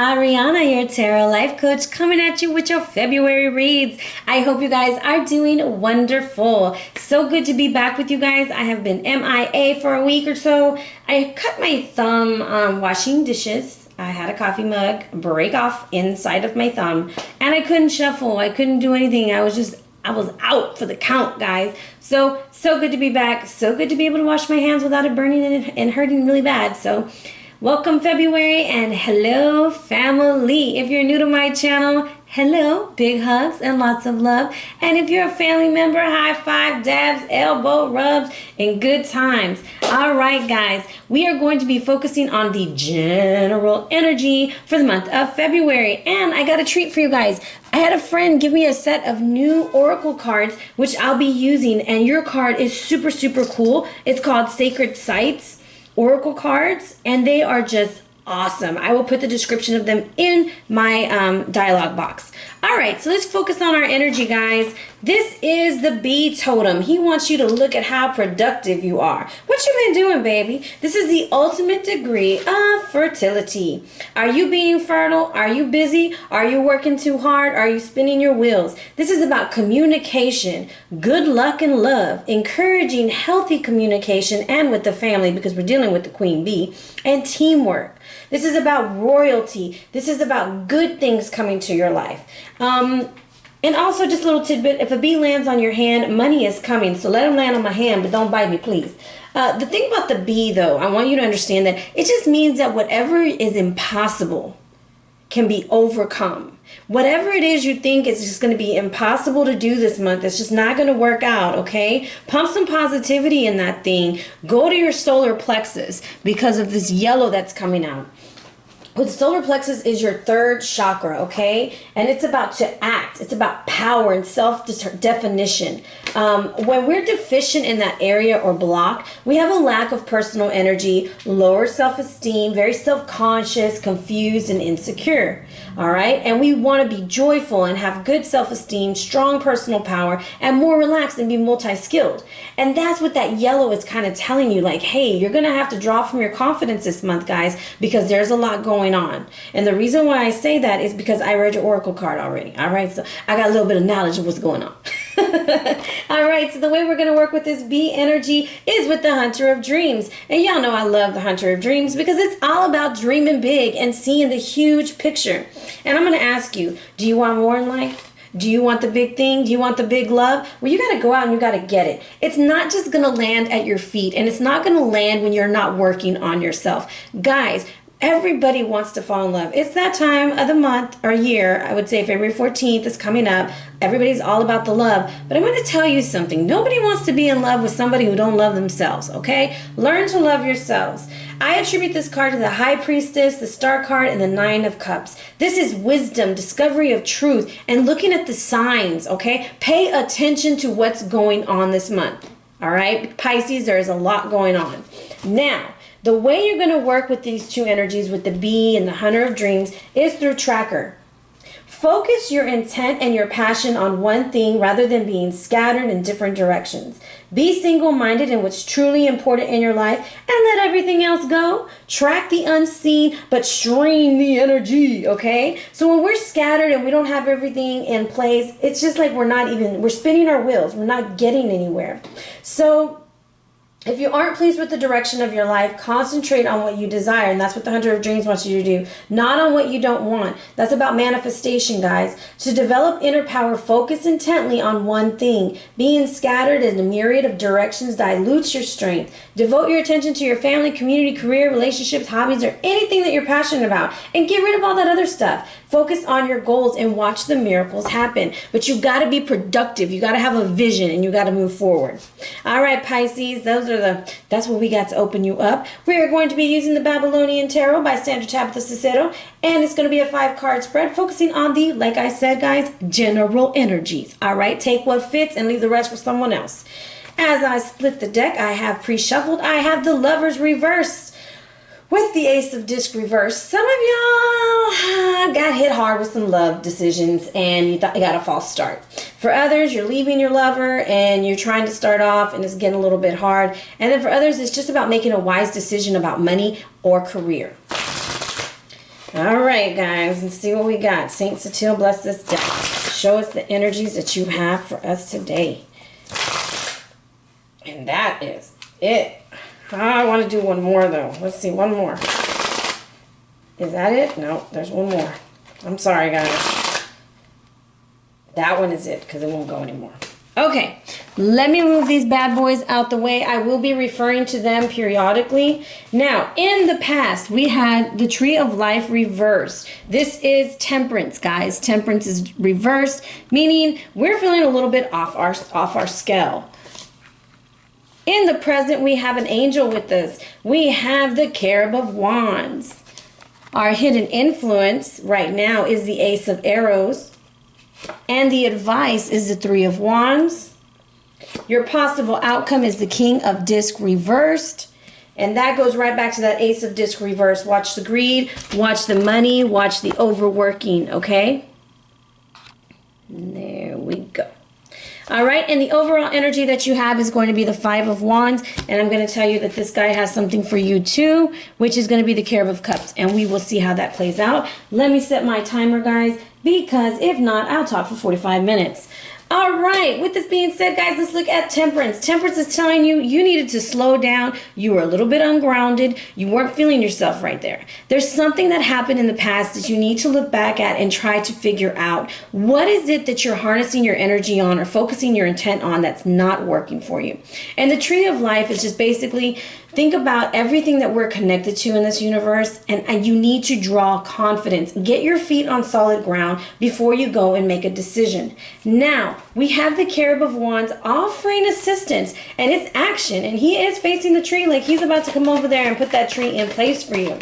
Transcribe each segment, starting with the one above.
Arhinna, your tarot life coach, coming at you with your February reads. I hope you guys are doing wonderful. So good to be back with you guys. I have been MIA for a week or so. I cut my thumb washing dishes. I had a coffee mug break off inside of my thumb, and I couldn't shuffle. I couldn't do anything. I was out for the count, guys. So good to be back. So good to be able to wash my hands without it burning and hurting really bad. So welcome February, and hello family. If you're new to my channel, hello, big hugs and lots of love. And if you're a family member, high five, dabs, elbow rubs, and good times. All right, guys, we are going to be focusing on the general energy for the month of February. And I got a treat for you guys. I had a friend give me a set of new oracle cards, which I'll be using, and your card is super, super cool. It's called Sacred Sites Oracle cards, and they are just awesome. I will put the description of them in my dialogue box. All right, so let's focus on our energy, guys. This is the bee totem. He wants you to look at how productive you are. What you been doing, baby? This is the ultimate degree of fertility. Are you being fertile? Are you busy? Are you working too hard? Are you spinning your wheels? This is about communication, good luck and love, encouraging healthy communication and with the family, because we're dealing with the queen bee, and teamwork. This is about royalty. This is about good things coming to your life. And also, just a little tidbit, if a bee lands on your hand, money is coming. So let them land on my hand, but don't bite me, please. The thing about the bee, though, I want you to understand that it just means that whatever is impossible can be overcome. Whatever it is you think is just going to be impossible to do this month, it's just not going to work out, okay? Pump some positivity in that thing. Go to your solar plexus because of this yellow that's coming out. With solar plexus is your third chakra, okay? And it's about to act. It's about power and self-definition. When we're deficient in that area or block, we have a lack of personal energy, lower self-esteem, very self-conscious, confused, and insecure, all right? And we want to be joyful and have good self-esteem, strong personal power, and more relaxed and be multi-skilled. And that's what that yellow is kind of telling you, like, hey, you're going to have to draw from your confidence this month, guys, because there's a lot going on. And the reason why I say that is because I read your oracle card already. All right, so I got a little bit of knowledge of what's going on. All right, so the way we're going to work with this bee energy is with the Hunter of Dreams. And y'all know I love the Hunter of Dreams because it's all about dreaming big and seeing the huge picture. And I'm going to ask you, do you want more in life? Do you want the big thing? Do you want the big love? Well, you got to go out and you got to get it. It's not just going to land at your feet, and it's not going to land when you're not working on yourself. Guys, everybody wants to fall in love. It's that time of the month or year. I would say February 14th is coming up. Everybody's all about the love. But I'm going to tell you something. Nobody wants to be in love with somebody who don't love themselves, okay? Learn to love yourselves. I attribute this card to the High Priestess, the Star card, and the Nine of Cups. This is wisdom, discovery of truth, and looking at the signs, okay? Pay attention to what's going on this month, all right? Pisces, there is a lot going on. Now, the way you're going to work with these two energies, with the bee and the Hunter of Dreams, is through tracker. Focus your intent and your passion on one thing rather than being scattered in different directions. Be single-minded in what's truly important in your life and let everything else go. Track the unseen, but stream the energy, okay? So when we're scattered and we don't have everything in place, it's just like we're spinning our wheels. We're not getting anywhere. So if you aren't pleased with the direction of your life, concentrate on what you desire. And that's what the Hunter of Dreams wants you to do. Not on what you don't want. That's about manifestation, guys. To develop inner power, focus intently on one thing. Being scattered in a myriad of directions dilutes your strength. Devote your attention to your family, community, career, relationships, hobbies, or anything that you're passionate about. And get rid of all that other stuff. Focus on your goals and watch the miracles happen. But you got to be productive. You got to have a vision and you got to move forward. All right, Pisces, that's what we got to open you up. We are going to be using the Babylonian Tarot by Sandra, Tabatha, Cicero, and it's going to be a 5-card spread focusing on the, like I said, guys, general energies. All right, take what fits and leave the rest for someone else. As I split the deck, I have pre-shuffled. I have the Lovers reversed with the Ace of Disc reversed. Some of y'all got hit hard with some love decisions and you thought you got a false start. For others, you're leaving your lover and you're trying to start off and it's getting a little bit hard. And then for others, it's just about making a wise decision about money or career. All right, guys, let's see what we got. Saint Satil, bless this deck. Show us the energies that you have for us today. And that is it. I want to do one more, though. Let's see, one more. Is that it? No, there's one more. I'm sorry, guys. That one is it, because it won't go anymore. Okay, let me move these bad boys out the way. I will be referring to them periodically. Now, in the past, we had the Tree of Life reversed. This is Temperance, guys. Temperance is reversed, meaning we're feeling a little bit off our scale. In the present, we have an angel with us. We have the Cherub of Wands. Our hidden influence right now is the Ace of Arrows. And the advice is the Three of Wands. Your possible outcome is the King of Disc reversed. And that goes right back to that Ace of Disc reversed. Watch the greed, watch the money, watch the overworking, okay? There we go. All right, and the overall energy that you have is going to be the Five of Wands. And I'm going to tell you that this guy has something for you too, which is going to be the Cherub of Cups. And we will see how that plays out. Let me set my timer, guys, because if not, I'll talk for 45 minutes. All right, with this being said, guys, let's look at Temperance. Temperance is telling you you needed to slow down. You were a little bit ungrounded. You weren't feeling yourself right there. There's something that happened in the past that you need to look back at and try to figure out. What is it that you're harnessing your energy on or focusing your intent on that's not working for you? And the Tree of Life is just basically think about everything that we're connected to in this universe, and you need to draw confidence. Get your feet on solid ground before you go and make a decision. Now, we have the Cherub of Wands offering assistance, and it's action, and he is facing the tree like he's about to come over there and put that tree in place for you.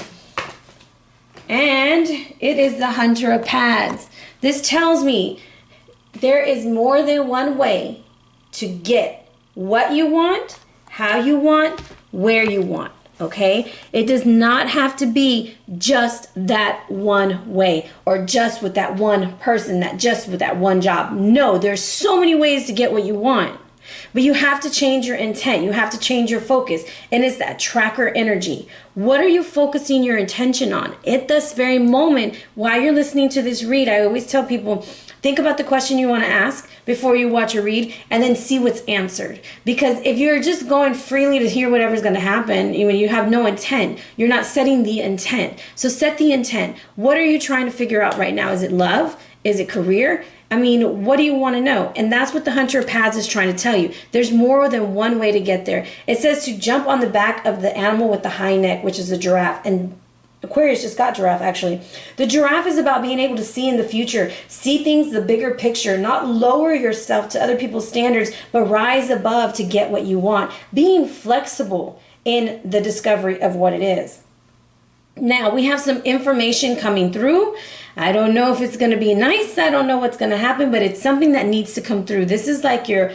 And it is the Hunter of Paths. This tells me there is more than one way to get what you want, how you want, where you want, okay? It does not have to be just that one way or just with that one person, just with that one job. No, there's so many ways to get what you want. But you have to change your intent. You have to change your focus. And it's that tracker energy. What are you focusing your intention on? At this very moment, while you're listening to this read, I always tell people, think about the question you want to ask before you watch a read, and then see what's answered. Because if you're just going freely to hear whatever's going to happen, you have no intent. You're not setting the intent. So set the intent. What are you trying to figure out right now? Is it love? Is it career? What do you want to know? And that's what the Hunter of Paths is trying to tell you. There's more than one way to get there. It says to jump on the back of the animal with the high neck, which is a giraffe. And Aquarius just got giraffe, actually. The giraffe is about being able to see in the future, see things, the bigger picture, not lower yourself to other people's standards, but rise above to get what you want. Being flexible in the discovery of what it is. Now, we have some information coming through. I don't know if it's going to be nice. I don't know what's going to happen, but it's something that needs to come through. This is like your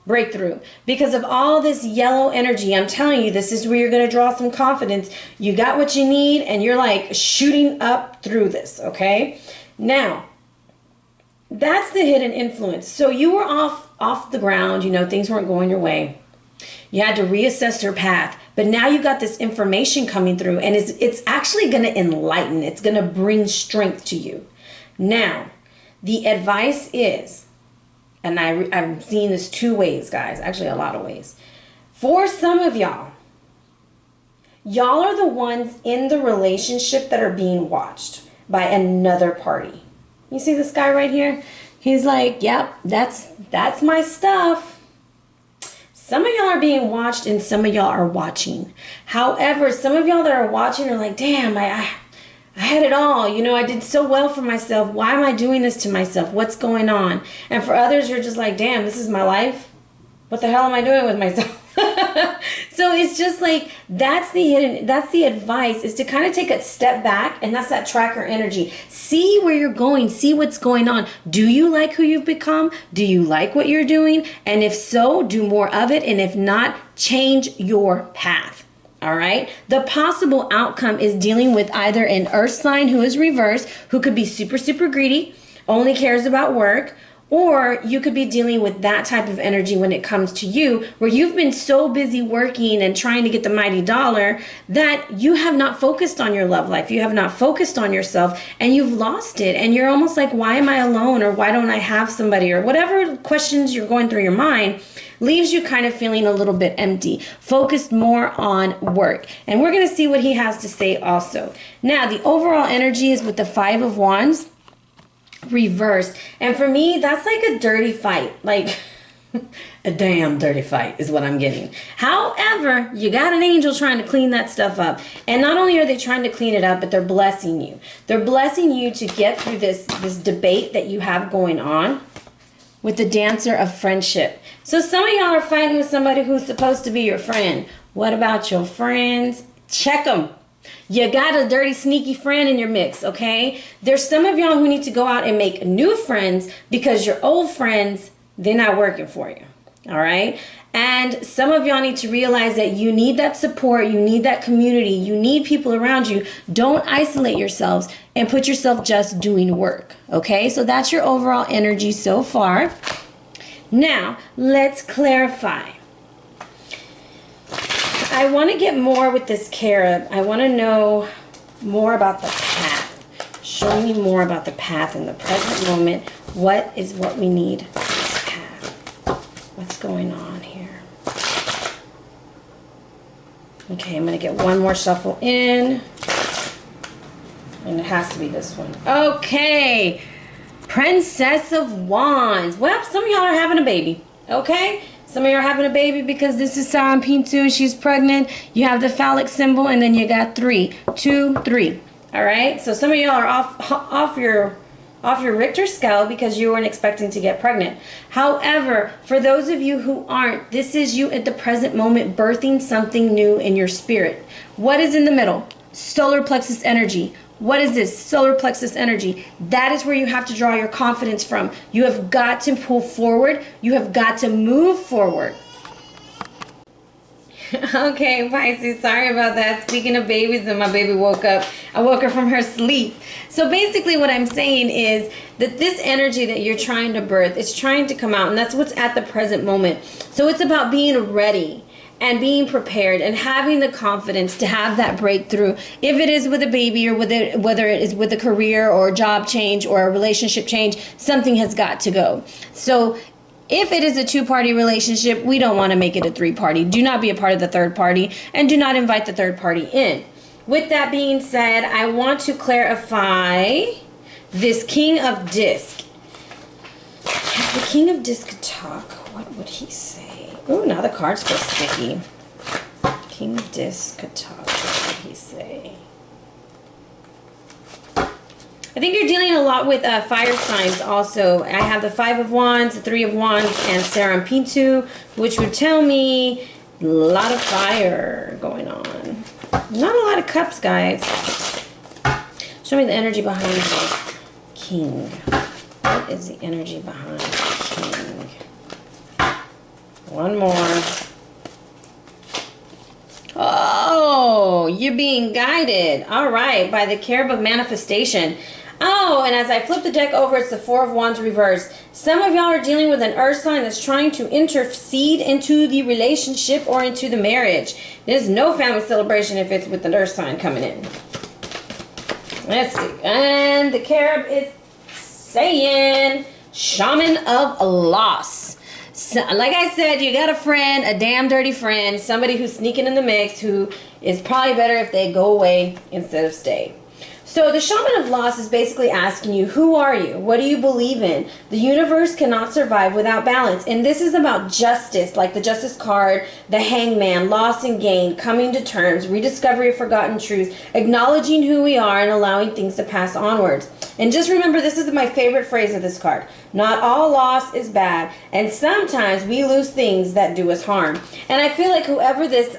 breakthrough. Because of all this yellow energy, I'm telling you, this is where you're going to draw some confidence. You got what you need, and you're like shooting up through this, okay? Now, that's the hidden influence. So you were off the ground, things weren't going your way. You had to reassess your path. But now you got this information coming through, and it's actually going to enlighten. It's going to bring strength to you. Now, the advice is, and I'm seeing this two ways, guys. Actually, a lot of ways. For some of y'all are the ones in the relationship that are being watched by another party. You see this guy right here? He's like, yep, that's my stuff. Some of y'all are being watched and some of y'all are watching. However, some of y'all that are watching are like, damn, I had it all. I did so well for myself. Why am I doing this to myself? What's going on? And for others, you're just like, damn, this is my life. What the hell am I doing with myself? So it's just like, that's the advice, is to kind of take a step back, and that's that tracker energy. See where you're going, see what's going on. Do you like who you've become? Do you like what you're doing? And if so, do more of it. And if not, change your path. All right. The possible outcome is dealing with either an earth sign who is reversed, who could be super, super greedy, only cares about work, Or you could be dealing with that type of energy when it comes to you, where you've been so busy working and trying to get the mighty dollar that you have not focused on your love life. You have not focused on yourself, and you've lost it. And you're almost like, why am I alone? Or why don't I have somebody? Or whatever questions you're going through your mind leaves you kind of feeling a little bit empty, focused more on work. And we're going to see what he has to say also. Now, the overall energy is with the Five of Wands reversed. And for me, that's like a dirty fight. Like a damn dirty fight is what I'm getting. However, you got an angel trying to clean that stuff up. And not only are they trying to clean it up, but they're blessing you. They're blessing you to get through this debate that you have going on with the Dancer of Friendship. So some of y'all are fighting with somebody who's supposed to be your friend. What about your friends? Check them. You got a dirty, sneaky friend in your mix, okay? There's some of y'all who need to go out and make new friends because your old friends, they're not working for you, all right? And some of y'all need to realize that you need that support, you need that community, you need people around you. Don't isolate yourselves and put yourself just doing work, okay? So that's your overall energy so far. Now, let's clarify. I want to get more with this Carib. I want to know more about the path. Show me more about the path in the present moment. What is what we need for this path? What's going on here? Okay, I'm going to get one more shuffle in. And it has to be this one. Okay. Princess of Wands. Well, some of y'all are having a baby. Okay? Some of you are having a baby because this is Sarah Pintu. She's pregnant. You have the phallic symbol, and then you got 3, 2, 3. All right. So some of y'all are off your Richter scale because you weren't expecting to get pregnant. However, for those of you who aren't, this is you at the present moment birthing something new in your spirit. What is in the middle? Solar plexus energy. What is this? Solar plexus energy. That is where you have to draw your confidence from. You have got to pull forward. You have got to move forward. Okay, Pisces, sorry about that. Speaking of babies, and my baby woke up. I woke her from her sleep. So basically what I'm saying is that this energy that you're trying to birth, it's trying to come out, and that's what's at the present moment. So it's about being ready and being prepared and having the confidence to have that breakthrough. If it is with a baby or whether it is with a career or a job change or a relationship change, something has got to go. So if it is a 2-party relationship, we don't want to make it a 3-party. Do not be a part of the 3rd party, and do not invite the 3rd party in. With that being said, I want to clarify this King of Disc. If the King of Disc could talk, what would he say? Oh, now the cards feel sticky. King of Disc could talk. What would he say? I think you're dealing a lot with fire signs also. I have the 5 of Wands, the 3 of Wands, and Sarah Pintu, which would tell me a lot of fire going on. Not a lot of cups, guys. Show me the energy behind this King. What is the energy behind the King? One more. Oh, you're being guided. All right, by the Carib of Manifestation. Oh, and as I flip the deck over, it's the 4 of Wands reversed. Some of y'all are dealing with an earth sign that's trying to intercede into the relationship or into the marriage. There's no family celebration if it's with an earth sign coming in. Let's see. And the Carib is saying Shaman of Loss. So, like I said, you got a friend, a damn dirty friend, somebody who's sneaking in the mix, who is probably better if they go away instead of stay. So the Shaman of Loss is basically asking you, who are you? What do you believe in? The universe cannot survive without balance. And this is about justice, like the Justice card, the Hangman, loss and gain, coming to terms, rediscovery of forgotten truths, acknowledging who we are and allowing things to pass onwards. And just remember, this is my favorite phrase of this card. Not all loss is bad. And sometimes we lose things that do us harm. And I feel like whoever this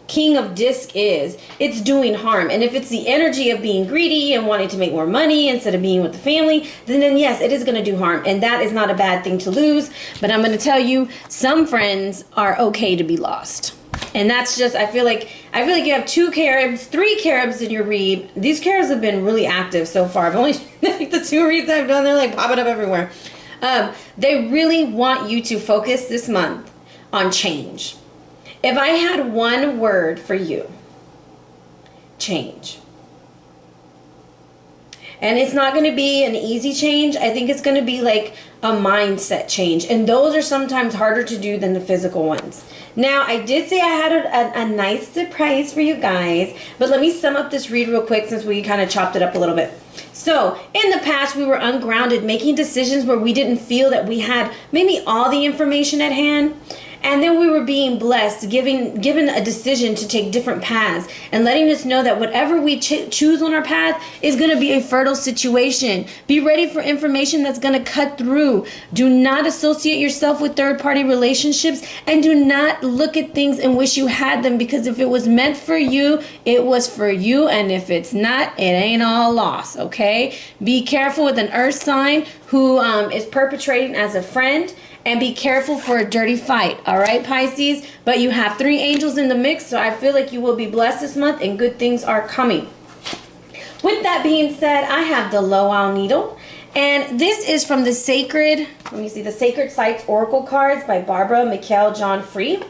King of Disc is, it's doing harm. And if it's the energy of being greedy and wanting to make more money instead of being with the family, then yes, it is going to do harm. And that is not a bad thing to lose. But I'm going to tell you, some friends are okay to be lost. And that's just, I feel like you have 2 Caribs, 3 Caribs in your read. These Caribs have been really active so far. I've only, like the 2 reads I've done, they're like popping up everywhere. They really want you to focus this month on change. If I had one word for you, change. And it's not going to be an easy change. I think it's going to be like a mindset change. And those are sometimes harder to do than the physical ones. Now, I did say I had a nice surprise for you guys. But let me sum up this read real quick since we kind of chopped it up a little bit. So, in the past, we were ungrounded, making decisions where we didn't feel that we had maybe all the information at hand. And then we were being blessed, given a decision to take different paths and letting us know that whatever we choose on our path is going to be a fertile situation. Be ready for information that's going to cut through. Do not associate yourself with third-party relationships, and do not look at things and wish you had them, because if it was meant for you, it was for you, and if it's not, it ain't all lost, okay? Be careful with an earth sign who is perpetrating as a friend. And be careful for a dirty fight, all right, Pisces? But you have 3 angels in the mix, so I feel like you will be blessed this month and good things are coming. With that being said, I have the Loa Needle. And this is from the Sacred Sites Oracle Cards by Barbara Meikle John Free.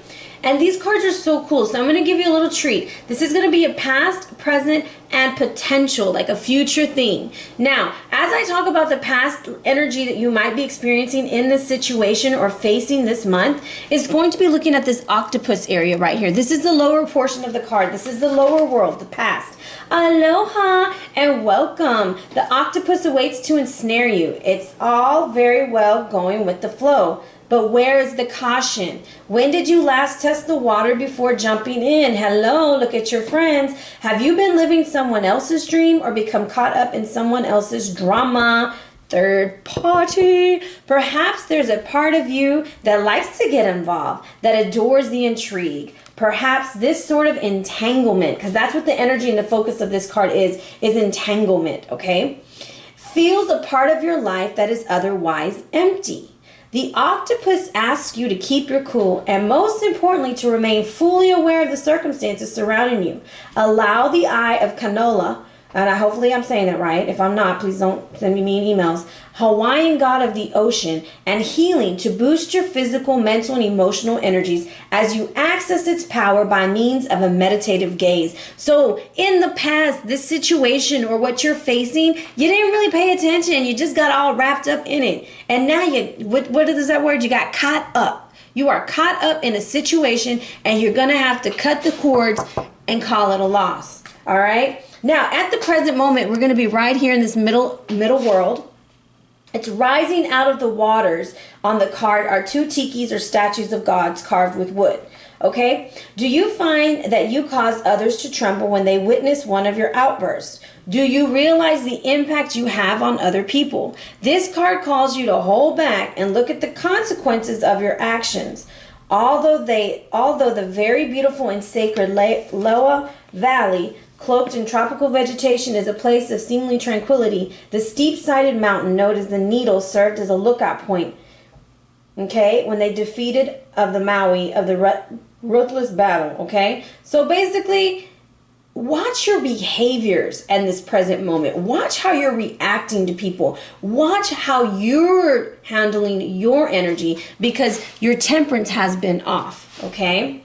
And these cards are so cool. So I'm going to give you a little treat. This is going to be a past, present, and potential, like a future thing. Now, as I talk about the past energy that you might be experiencing in this situation or facing this month, is going to be looking at this octopus area right here. This is the lower portion of the card. This is the lower world, the past. Aloha and welcome. The octopus awaits to ensnare you. It's all very well going with the flow. But where is the caution? When did you last test the water before jumping in? Hello, look at your friends. Have you been living someone else's dream or become caught up in someone else's drama? Third party. Perhaps there's a part of you that likes to get involved, that adores the intrigue. Perhaps this sort of entanglement, because that's what the energy and the focus of this card is entanglement, okay? Feels a part of your life that is otherwise empty. The octopus asks you to keep your cool and, most importantly, to remain fully aware of the circumstances surrounding you. Allow the eye of Canola, and hopefully I'm saying that right. If I'm not, please don't send me mean emails. Hawaiian god of the ocean and healing to boost your physical, mental, and emotional energies as you access its power by means of a meditative gaze. So in the past, this situation or what you're facing, you didn't really pay attention. You just got all wrapped up in it. And now what is that word? You got caught up. You are caught up in a situation and you're going to have to cut the cords and call it a loss. All right? Now, at the present moment, we're going to be right here in this middle world. It's rising out of the waters. On the card are 2 tikis or statues of gods carved with wood. Okay? Do you find that you cause others to tremble when they witness one of your outbursts? Do you realize the impact you have on other people? This card calls you to hold back and look at the consequences of your actions. Although the very beautiful and sacred Loa Valley, cloaked in tropical vegetation, is a place of seemingly tranquility, the steep-sided mountain known as the Needle served as a lookout point, okay, when they defeated of the Maui of the ruthless battle, okay? So basically, watch your behaviors in this present moment. Watch how you're reacting to people. Watch how you're handling your energy, because your temperance has been off, okay?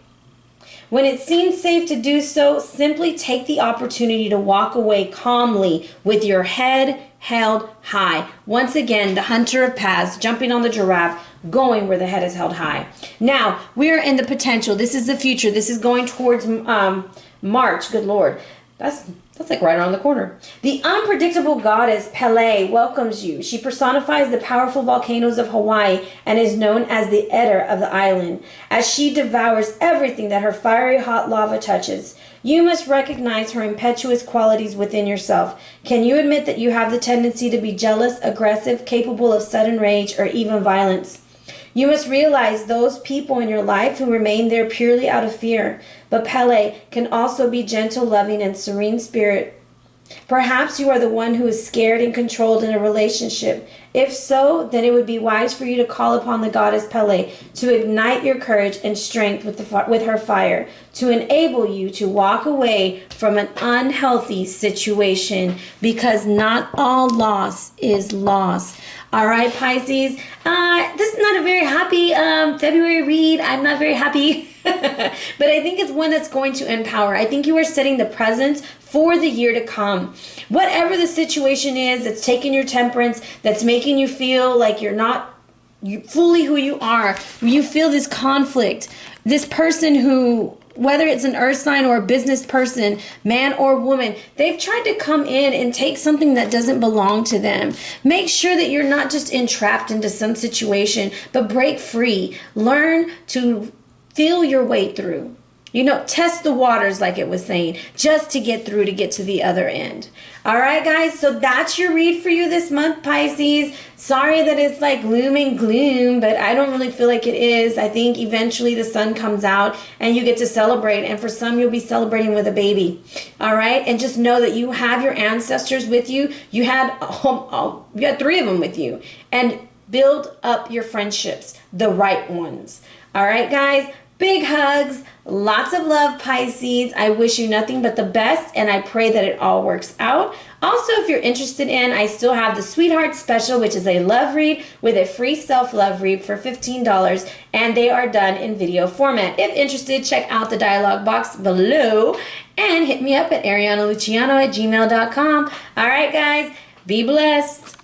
When it seems safe to do so, simply take the opportunity to walk away calmly with your head held high. Once again, the hunter of paths, jumping on the giraffe, going where the head is held high. Now, we're in the potential. This is the future. This is going towards March. Good Lord. That's like right around the corner. The unpredictable goddess Pele welcomes you. She personifies the powerful volcanoes of Hawaii and is known as the Eater of the island, as she devours everything that her fiery hot lava touches. You must recognize her impetuous qualities within yourself. Can you admit that you have the tendency to be jealous, aggressive, capable of sudden rage, or even violence? You must realize those people in your life who remain there purely out of fear. But Pele can also be gentle, loving, and serene spirit. Perhaps you are the one who is scared and controlled in a relationship. If so, then it would be wise for you to call upon the goddess Pele to ignite your courage and strength with her fire, to enable you to walk away from an unhealthy situation, because not all loss is loss. All right, Pisces, this is not a very happy February read. I'm not very happy, but I think it's one that's going to empower. I think you are setting the presence for the year to come. Whatever the situation is that's taking your temperance, that's making you feel like you're not fully who you are, you feel this conflict, this person who, whether it's an earth sign or a business person, man or woman, they've tried to come in and take something that doesn't belong to them. Make sure that you're not just entrapped into some situation, but break free. Learn to feel your way through. You know, test the waters, like it was saying, just to get through, to get to the other end. All right, guys, so that's your read for you this month, Pisces. Sorry that it's like gloom and gloom, but I don't really feel like it is. I think eventually the sun comes out and you get to celebrate. And for some, you'll be celebrating with a baby. All right, and just know that you have your ancestors with you. You had 3 of them with you. And build up your friendships, the right ones. All right, guys. Big hugs, lots of love, Pisces. I wish you nothing but the best, and I pray that it all works out. Also, if you're interested in, I still have the Sweetheart Special, which is a love read with a free self-love read for $15, and they are done in video format. If interested, check out the dialog box below and hit me up at arianaluciano@gmail.com. All right, guys, be blessed.